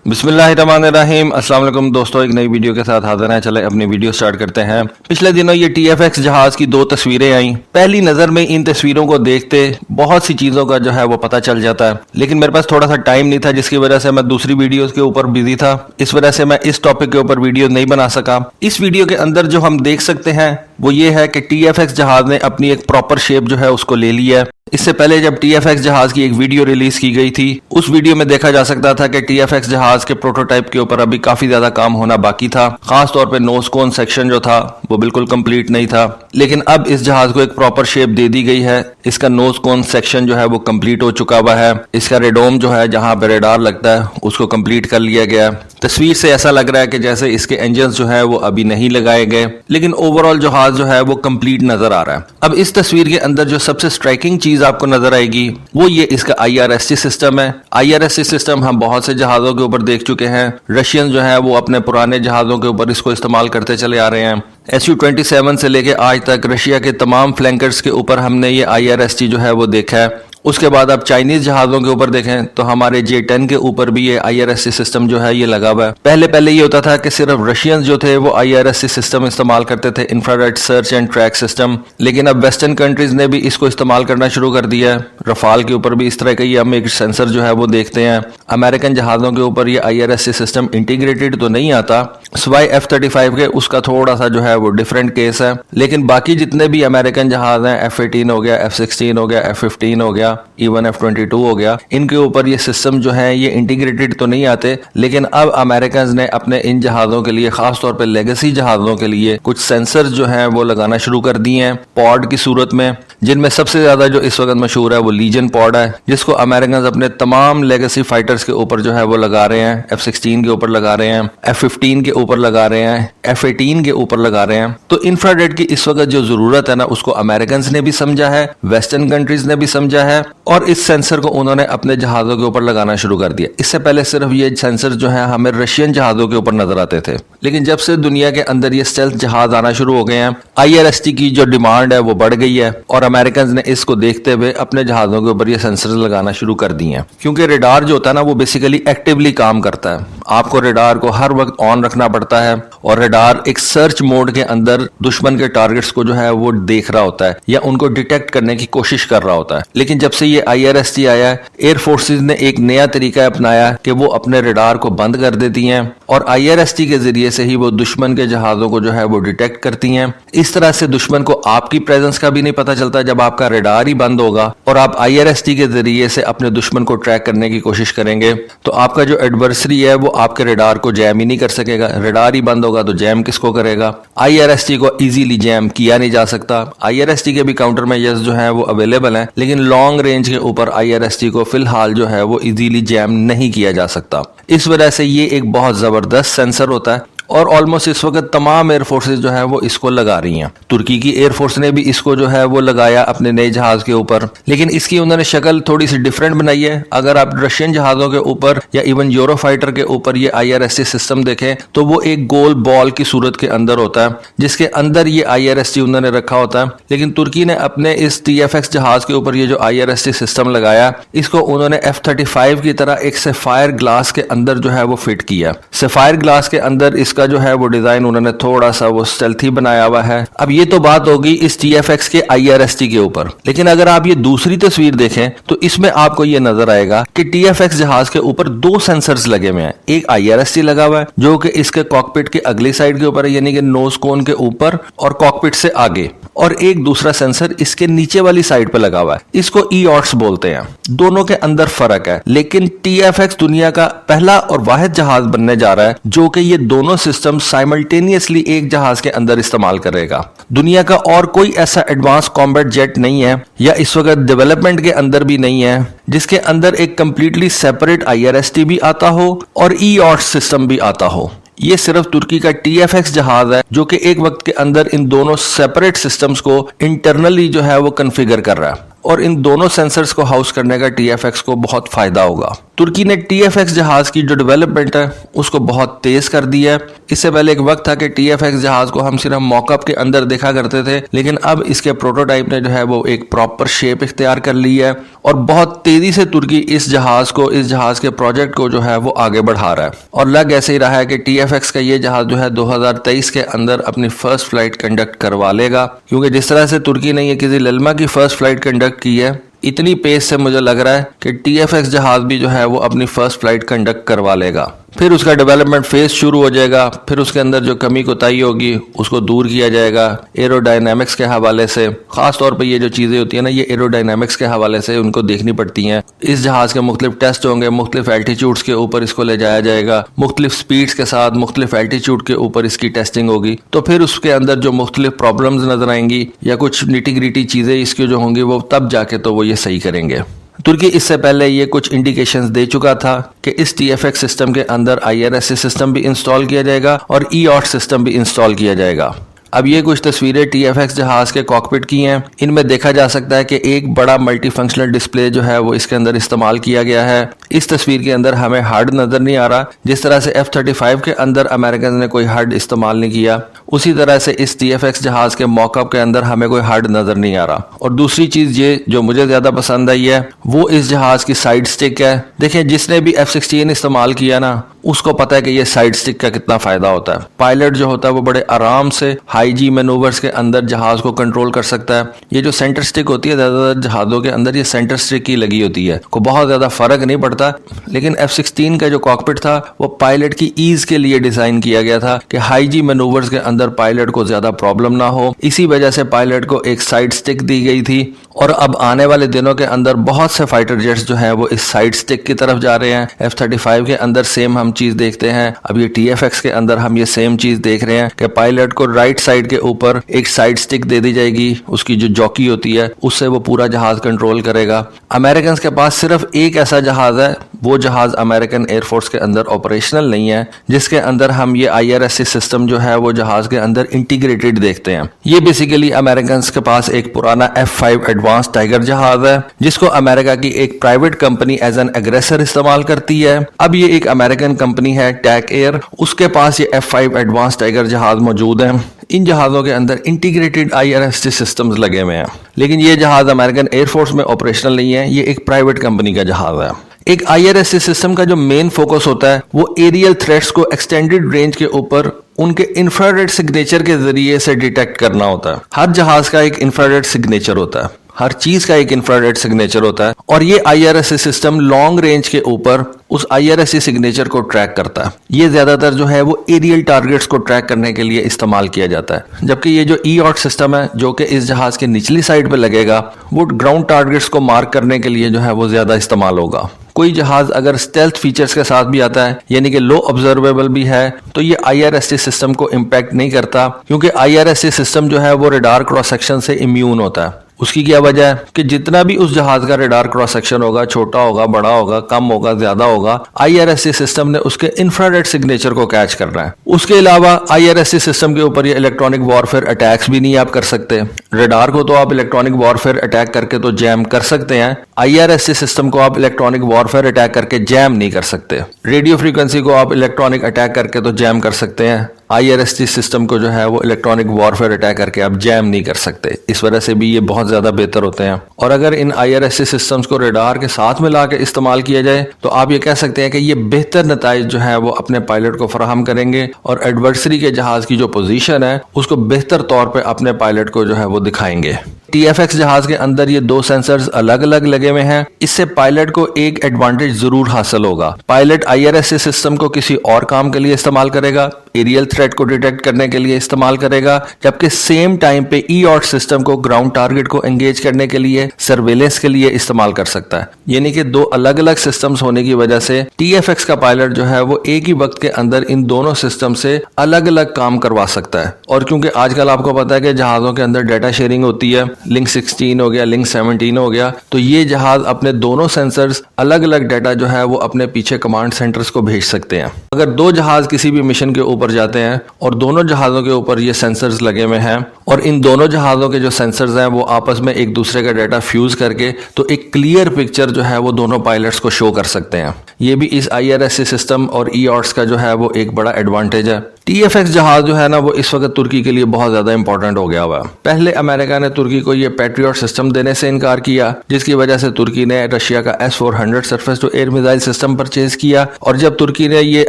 बिस्मिल्लाहिर्रहमानिर्रहीम। अस्सलाम वालेकुम दोस्तों, एक नई वीडियो के साथ हाजिर हैं। चले अपनी वीडियो स्टार्ट करते हैं। पिछले दिनों ये TFX जहाज की 2 तस्वीरें आई। पहली नजर में इन तस्वीरों को देखते बहुत सी चीजों का जो है वो पता चल जाता है, लेकिन मेरे पास थोड़ा सा टाइम नहीं था, जिसकी वजह से मैं दूसरी वीडियो के ऊपर बिजी था। इस वजह से मैं इस टॉपिक के ऊपर वीडियो नहीं बना सका। इस वीडियो के अंदर जो हम देख सकते हैं वो ये है कि TFX जहाज ने अपनी एक प्रॉपर शेप जो है उसको ले लिया है। इससे पहले जब TFX जहाज की एक वीडियो रिलीज की गई थी, उस वीडियो में देखा जा सकता था कि TFX जहाज के प्रोटोटाइप के ऊपर अभी काफी ज्यादा काम होना बाकी था। खास तौर पे नोज कोन सेक्शन जो था वो बिल्कुल कंप्लीट नहीं था, लेकिन अब इस जहाज को एक प्रॉपर शेप दे दी गई है। इसका नोज कोन सेक्शन जो है वो कंप्लीट हो चुका हुआ है। इसका रेडोम जो है जहां पे रेडार लगता है उसको कंप्लीट कर लिया गया। तस्वीर से ऐसा लग रहा है कि जैसे इसके इंजन जो है वो अभी नहीं लगाए गए, लेकिन ओवरऑल जहाज जो है वो कंप्लीट नजर आ रहा है। अब इस तस्वीर के अंदर जो सबसे स्ट्राइकिंग चीज आपको नजर आएगी वो ये इसका IRST सिस्टम है। IRST सिस्टम हम बहुत से जहाजों के ऊपर देख चुके हैं। रशियन जो है वो अपने पुराने जहाजों के ऊपर इसको इस्तेमाल करते चले आ रहे हैं। SU-27 से लेके आज तक रशिया के तमाम फ्लैंकर्स के ऊपर हमने ये IRST जो है वो देखा है। उसके बाद आप चाइनीज जहाजों के ऊपर देखें तो हमारे J-10 के ऊपर भी ये IRST सिस्टम जो है ये लगा हुआ है। पहले ये होता था कि सिर्फ रशियंस जो थे वो IRST सिस्टम इस्तेमाल करते थे, infrared search and track system, लेकिन अब वेस्टर्न कंट्रीज ने भी इसको इस्तेमाल करना शुरू कर दिया है। रफाल के ऊपर भी इस तरह का ही हम एक सेंसर जो है वो देखते हैं। अमेरिकन जहाजों के ऊपर ये IRST सिस्टम इंटीग्रेटेड तो नहीं आता, सिवाय F-35 के, उसका थोड़ा सा जो है वो डिफरेंट केस है। लेकिन बाकी जितने भी अमेरिकन जहाज हैं, F-18 हो गया, F-16 हो गया, F-15 हो गया, इवन F-22 हो गया, इनके ऊपर ये सिस्टम जो है ये इंटीग्रेटेड तो नहीं आते। लेकिन अब अमेरिकन ने अपने इन जहाजों के लिए, खासतौर पे लेगेसी जहाजों के लिए, कुछ सेंसर जो है वो लगाना शुरू कर दिए हैं पॉड की सूरत में, जिनमें सबसे ज्यादा जो इस वक्त मशहूर है वो लीजन पॉड है, जिसको अमेरिकन अपने तमाम लेगेसी फाइटर्स के ऊपर जो है वो लगा रहे हैं। F-16 के ऊपर लगा रहे हैं, F-15 के ऊपर लगा रहे हैं, F-18 के ऊपर लगा रहे हैं। तो इंफ्रारेड की इस वक्त जो जरूरत है ना, उसको अमेरिकन ने भी समझा है, वेस्टर्न कंट्रीज ने भी समझा है, और इस सेंसर को उन्होंने अपने जहाजों के ऊपर लगाना शुरू कर दिया। इससे पहले सिर्फ ये सेंसर जो है हमें रशियन जहाजों के ऊपर नजर आते थे, लेकिन जब से दुनिया के अंदर ये स्टेल्थ जहाज आना शुरू हो गए हैं, IRST की जो डिमांड है वो बढ़ गई है, और अमेरिकन ने इसको देखते हुए अपने जहाजों के ऊपर ये सेंसर लगाना शुरू कर दिए हैं। क्योंकि रेडार जो होता है ना वो बेसिकली एक्टिवली काम करता है। आपको रेडार को हर वक्त ऑन रखना पड़ता है, और रेडार एक सर्च मोड के अंदर दुश्मन के टारगेट्स को जो है वो देख रहा होता है या उनको डिटेक्ट करने की कोशिश कर रहा होता है। लेकिन जब से ये IRST आया है, एयर फोर्सेस ने एक नया तरीका अपनाया कि वो अपने रेडार को बंद कर देती हैं, और IRST के जरिए से ही वो दुश्मन के जहाजों को जो है वो डिटेक्ट करती हैं। इस तरह से दुश्मन को आपकी प्रेजेंस का भी नहीं पता चलता जब आपका रेडार ही बंद होगा, और आप IRST के जरिए से अपने दुश्मन को ट्रैक करने की कोशिश करेंगे, तो आपका जो एडवर्सरी है वो आपके रेडार को जैम ही नहीं कर सकेगा। रेडार ही बंद होगा तो जैम किसको करेगा? IRST को इजीली जैम किया नहीं जा सकता। IRST के भी काउंटर मेजर्स जो है वो अवेलेबल हैं, लेकिन लॉन्ग रेंज के ऊपर IRST को फिलहाल जो है वो इजीली जैम नहीं किया जा सकता। इस वजह से ये एक बहुत जबरदस्त सेंसर होता है, और ऑलमोस्ट इस वक्त तमाम एयर फोर्सेस जो है वो इसको लगा रही हैं। तुर्की की एयर फोर्स ने भी इसको जो है वो लगाया अपने नए जहाज के ऊपर, लेकिन इसकी उन्होंने शक्ल थोड़ी सी डिफरेंट बनाई है। अगर आप रशियन जहाजों के ऊपर या इवन यूरोफाइटर के ऊपर ये IRST सिस्टम देखें तो वो एक गोल बॉल की सूरत के अंदर होता है, जिसके अंदर ये IRST उन्होंने रखा होता है। लेकिन तुर्की ने अपने इस TFX जहाज के ऊपर ये जो IRST सिस्टम लगाया, इसको उन्होंने F-35 की तरह एक सफायर ग्लास के अंदर जो है वो फिट किया। सफायर ग्लास के अंदर इसका जो है वो डिजाइन उन्होंने थोड़ा सा वो स्टेल्थी बनाया हुआ है। अब ये तो बात होगी इस TFX के IRST के ऊपर, लेकिन अगर आप ये दूसरी तस्वीर देखें तो इसमें आपको ये नजर आएगा कि TFX जहाज के ऊपर 2 सेंसर्स लगे हुए हैं। एक IRST लगा हुआ है जो कि इसके कॉकपिट के अगली साइड के ऊपर है, यानी कि नोज कोन के ऊपर और कॉकपिट से आगे, और एक दूसरा सेंसर इसके नीचे वाली साइड पे लगा हुआ है। इसको EOTS बोलते हैं। दोनों के अंदर फर्क है, लेकिन TFX दुनिया का पहला और वाहिद जहाज बनने जा रहा है जो कि ये दोनों सिस्टम साइमल्टेनियसली एक जहाज के अंदर इस्तेमाल करेगा। दुनिया का और कोई ऐसा एडवांस कॉम्बैट जेट नहीं है, या इस वक्त डेवलपमेंट के अंदर भी नहीं है, जिसके अंदर एक कंप्लीटली सेपरेट IRST भी आता हो और EOTS सिस्टम भी आता हो। ये सिर्फ तुर्की का TFX जहाज है जो कि एक वक्त के अंदर इन दोनों सेपरेट सिस्टम्स को इंटरनली जो है वो कॉन्फ़िगर कर रहा है। और इन दोनों सेंसर्स को हाउस करने का TFX को बहुत फायदा होगा। तुर्की ने TFX जहाज की जो डेवलपमेंट है उसको बहुत तेज कर दिया है। इससे पहले एक वक्त था कि TFX जहाज को हम सिर्फ मॉकअप के अंदर देखा करते थे, लेकिन अब इसके प्रोटोटाइप ने जो है वो एक प्रॉपर शेप इख्तियार कर ली है और बहुत तेजी से तुर्की इस जहाज के प्रोजेक्ट को जो है वो आगे बढ़ा रहा है। और लग ऐसे ही रहा है कि TFX का ये जहाज जो है 2023 के अंदर अपनी फर्स्ट फ्लाइट कंडक्ट करवा लेगा, क्योंकि जिस तरह से तुर्की ने ये किसी ललमा की फर्स्ट फ्लाइट कंडक्ट की है, इतनी पेस से मुझे लग रहा है कि TFX जहाज भी जो है वो अपनी फर्स्ट फ्लाइट कंडक्ट करवा लेगा। फिर उसका डेवलपमेंट फेज शुरू हो जाएगा, फिर उसके अंदर जो कमी कोताही होगी उसको दूर किया जाएगा एरोडायनामिक्स के हवाले से। खास तौर पे ये जो चीज़ें होती है ना, ये एरोडायनामिक्स के हवाले से उनको देखनी पड़ती हैं। इस जहाज के मुख्तलिफ टेस्ट होंगे, मुख्तलिफ एल्टीट्यूड्स के ऊपर इसको ले जाया जाएगा, मुख्तलिफ स्पीड्स के साथ मुख्तलिफ एल्टीट्यूड के ऊपर इसकी टेस्टिंग होगी। तो फिर उसके अंदर जो मुख्तलिफ प्रॉब्लम्स नजर आएंगी या कुछ निटी ग्रिटी चीज़ें इसकी जो होंगी वो तब जाके तो वो ये सही करेंगे। तुर्की इससे पहले ये कुछ इंडिकेशंस दे चुका था कि इस TFX सिस्टम के अंदर IRSC सिस्टम भी इंस्टॉल किया जाएगा और EOT सिस्टम भी इंस्टॉल किया जाएगा। अब ये कुछ तस्वीरें TFX जहाज के कॉकपिट की हैं। इनमें देखा जा सकता है कि एक बड़ा मल्टीफंक्शनल डिस्प्ले जो है वो इसके अंदर इस्तेमाल किया गया है। इस तस्वीर के अंदर हमें हार्ड नजर नहीं आ रहा, जिस तरह से F-35 के अंदर अमेरिकन ने कोई हार्ड इस्तेमाल नहीं किया, उसी तरह से इस TFX जहाज के मॉकअप के अंदर हमें कोई हार्ड नजर नहीं आ रहा। और दूसरी चीज ये जो मुझे ज्यादा पसंद आई है वो इस जहाज की साइड स्टिक है। देखें, जिसने भी F-16 इस्तेमाल किया ना उसको पता है कि ये साइड स्टिक का कितना फायदा होता है। पायलट जो होता है वो बड़े आराम से हाई जी मैनूवर्स के अंदर जहाज को कंट्रोल कर सकता है। ये जो सेंटर स्टिक होती है ज्यादातर जहाजों के अंदर ये सेंटर स्टिक ही लगी होती है, को बहुत ज्यादा फर्क नहीं पड़ता। लेकिन F-16 का जो कॉकपिट था वो पायलट की ईज के लिए डिजाइन किया गया था कि हाई जी मैनूवर्स के अंदर पायलट को ज्यादा प्रॉब्लम ना हो। इसी वजह से पायलट को एक साइड स्टिक दी गई थी और अब आने वाले दिनों के अंदर बहुत से फाइटर जेट्स जो है वो इस साइड स्टिक की तरफ जा रहे हैं। F-35 के अंदर सेम हम चीज देखते हैं, अब ये TFX के अंदर हम ये सेम चीज देख रहे हैं कि पायलट को राइट साइड के ऊपर एक साइड स्टिक दे दी जाएगी, उसकी जो जॉकी होती है उससे वो पूरा जहाज कंट्रोल करेगा। अमेरिकन के पास सिर्फ एक ऐसा जहाज है, वो जहाज अमेरिकन एयरफोर्स के अंदर ऑपरेशनल नहीं है, जिसके अंदर हम ये IRSC सिस्टम जो है वो जहाज के अंदर इंटीग्रेटेड देखते हैं। ये बेसिकली अमेरिकन के पास एक पुराना F-5 एडवांस टाइगर जहाज है जिसको अमेरिका की एक private company as an aggressor इस्तेमाल करती है। अब ये एक अमेरिकन कंपनी है टैक एयर, उसके पास ये F-5 एडवांस टाइगर जहाज मौजूद है। इन जहाजों के अंदर इंटीग्रेटेड IRSC सिस्टम्स लगे हुए हैं, लेकिन ये जहाज अमेरिकन एयरफोर्स में ऑपरेशनल नहीं है, ये एक प्राइवेट कंपनी का जहाज है। एक IRSC सिस्टम का जो मेन फोकस होता है वो एरियल थ्रेट्स को एक्सटेंडेड रेंज के ऊपर उनके इंफ्रारेड सिग्नेचर के जरिए से डिटेक्ट करना होता है। हर जहाज का एक इंफ्रारेड सिग्नेचर होता है, हर चीज का एक इंफ्रारेड सिग्नेचर होता है और ये IRSC सिस्टम लॉन्ग रेंज के ऊपर उस IRSC सिग्नेचर को ट्रैक करता है। ये ज्यादातर जो है वो एरियल टारगेट्स को ट्रैक करने के लिए इस्तेमाल किया जाता है, जबकि ये जो EOT सिस्टम है जो कि इस जहाज के निचली साइड पे लगेगा वो ग्राउंड टारगेट्स को मार्क करने के लिए जो है वो ज्यादा इस्तेमाल होगा। कोई जहाज अगर स्टेल्थ फीचर्स के साथ भी आता है यानी कि लो ऑब्जर्वेबल भी है तो ये IRSC सिस्टम को इम्पैक्ट नहीं करता, क्योंकि IRSC सिस्टम जो है वो रडार क्रॉस सेक्शन से इम्यून होता है। उसकी क्या वजह है कि जितना भी उस जहाज का रडार क्रॉस सेक्शन होगा, छोटा होगा, बड़ा होगा, कम होगा, ज्यादा होगा, IRSC सिस्टम ने उसके इंफ्रारेड सिग्नेचर को कैच करना है। उसके अलावा IRSC सिस्टम के ऊपर ये इलेक्ट्रॉनिक वॉरफेयर अटैक्स भी नहीं आप कर सकते। रडार को तो आप इलेक्ट्रॉनिक वॉरफेयर अटैक करके तो जैम कर सकते हैं, IRSC सिस्टम को आप इलेक्ट्रॉनिक वॉरफेयर अटैक करके जैम नहीं कर सकते। रेडियो फ्रीक्वेंसी को आप इलेक्ट्रॉनिक अटैक करके तो जैम कर सकते हैं, IRSC सिस्टम को जो है वो इलेक्ट्रॉनिक वॉरफेयर अटैक करके आप जैम नहीं कर सकते। इस वजह से भी ये बहुत ज्यादा बेहतर होते हैं। और अगर इन IRSC सिस्टम्स को रडार के साथ मिला के इस्तेमाल किया जाए तो आप ये कह सकते हैं कि ये बेहतर नताइज जो है वो अपने पायलट को फराहम करेंगे और एडवर्सरी के जहाज की जो पोजीशन है उसको बेहतर तौर पे अपने पायलट को जो है वो दिखाएंगे। TFX जहाज के अंदर ये दो सेंसर्स अलग अलग लगे हुए हैं, इससे पायलट को एक एडवांटेज जरूर हासिल होगा। पायलट IRSC सिस्टम को किसी और काम के लिए इस्तेमाल करेगा, एरियल थ्रेट को डिटेक्ट करने के लिए इस्तेमाल करेगा, जबकि सेम टाइम पे EOT सिस्टम को ग्राउंड टारगेट को एंगेज करने के लिए, सर्वेलेंस के लिए इस्तेमाल कर सकता है। यानी कि दो अलग अलग सिस्टम्स होने की वजह से TFX का पायलट जो है वो एक ही वक्त के अंदर इन दोनों सिस्टम से अलग अलग काम करवा सकता है। और क्योंकि आजकल आपको पता है कि जहाजों के अंदर डाटा शेयरिंग होती है लिंक 16 हो गया, लिंक 17 हो गया, तो ये जहाज अपने दोनों सेंसर्स अलग अलग डाटा जो है वो अपने पीछे कमांड सेंटर्स को भेज सकते हैं। अगर दो जहाज किसी भी मिशन के ऊपर जाते हैं और दोनों जहाज़ों के ऊपर ये सेंसर्स लगे हुए हैं और इन दोनों जहाज़ों के जो सेंसर्स हैं वो आपस में एक दूसरे का डाटा फ्यूज करके तो एक क्लियर पिक्चर जो है वो दोनों पायलट्स को शो कर सकते हैं। ये भी इस IRSC सिस्टम और EOTS का जो है वो एक बड़ा एडवांटेज है। TFX जहाज जो है ना वो इस वक्त तुर्की के लिए बहुत ज्यादा इंपॉर्टेंट हो गया हुआ। पहले अमेरिका ने तुर्की को ये पैट्रियट सिस्टम देने से इनकार किया, जिसकी वजह से तुर्की ने रशिया का S-400 surface to air missile system purchase किया, और जब तुर्की ने ये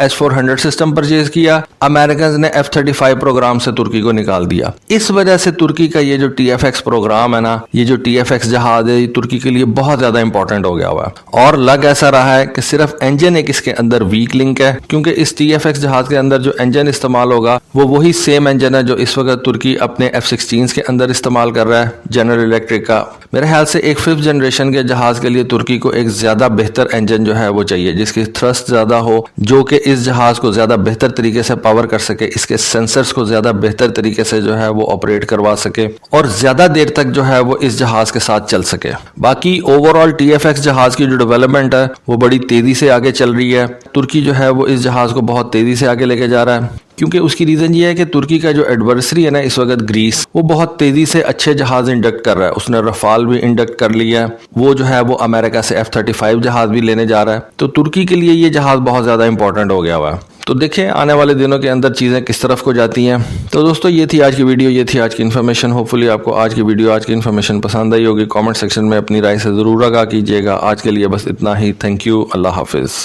S-400 सिस्टम परचेज किया, अमेरिकन ने F-35 प्रोग्राम से तुर्की को निकाल दिया। इस वजह से तुर्की का ये जो TFX प्रोग्राम है ना, ये जो TFX जहाज है, ये तुर्की के लिए बहुत ज्यादा इंपॉर्टेंट हो गया हुआ। और लग ऐसा रहा है कि सिर्फ इंजन एक इसके अंदर वीक लिंक है, क्योंकि इस TFX जहाज के अंदर जो इंजन इस्तेमाल होगा वो वही सेम इंजन है जो इस वक्त तुर्की अपने F-16 के अंदर इस्तेमाल कर रहा है, जनरल इलेक्ट्रिक का। मेरे ख्याल से एक 5th जनरेशन के जहाज के लिए तुर्की को एक ज्यादा बेहतर इंजन जो है वो चाहिए, जिसकी थ्रस्ट ज्यादा हो, जो कि इस जहाज को ज्यादा बेहतर तरीके से पावर कर सके, इसके सेंसर्स को ज्यादा बेहतर तरीके से जो है वो ऑपरेट करवा सके और ज्यादा देर तक जो है वो इस जहाज के साथ चल सके। बाकी ओवरऑल TFX जहाज की जो डेवलपमेंट है वो बड़ी तेजी से आगे चल रही है। तुर्की जो है वो इस जहाज को बहुत तेजी से आगे लेके जा रहा है, क्योंकि उसकी रीजन ये है कि तुर्की का जो एडवर्सरी है ना इस वक्त ग्रीस, वो बहुत तेजी से अच्छे जहाज इंडक्ट कर रहा है। उसने रफाल भी इंडक्ट कर लिया है, वो जो है वो अमेरिका से F-35 जहाज भी लेने जा रहा है। तो तुर्की के लिए ये जहाज बहुत ज्यादा इंपॉर्टेंट हो गया हुआ है। तो देखें आने वाले दिनों के अंदर चीज़ें किस तरफ को जाती हैं। तो दोस्तों ये थी आज की वीडियो, ये थी आज की इन्फॉर्मेशन। होपफुली आपको आज की वीडियो, आज की इन्फॉर्मेशन पसंद आई होगी। कमेंट सेक्शन में अपनी राय से ज़रूर आगाह कीजिएगा। आज के लिए बस इतना ही। Thank you. अल्लाह हाफिज़।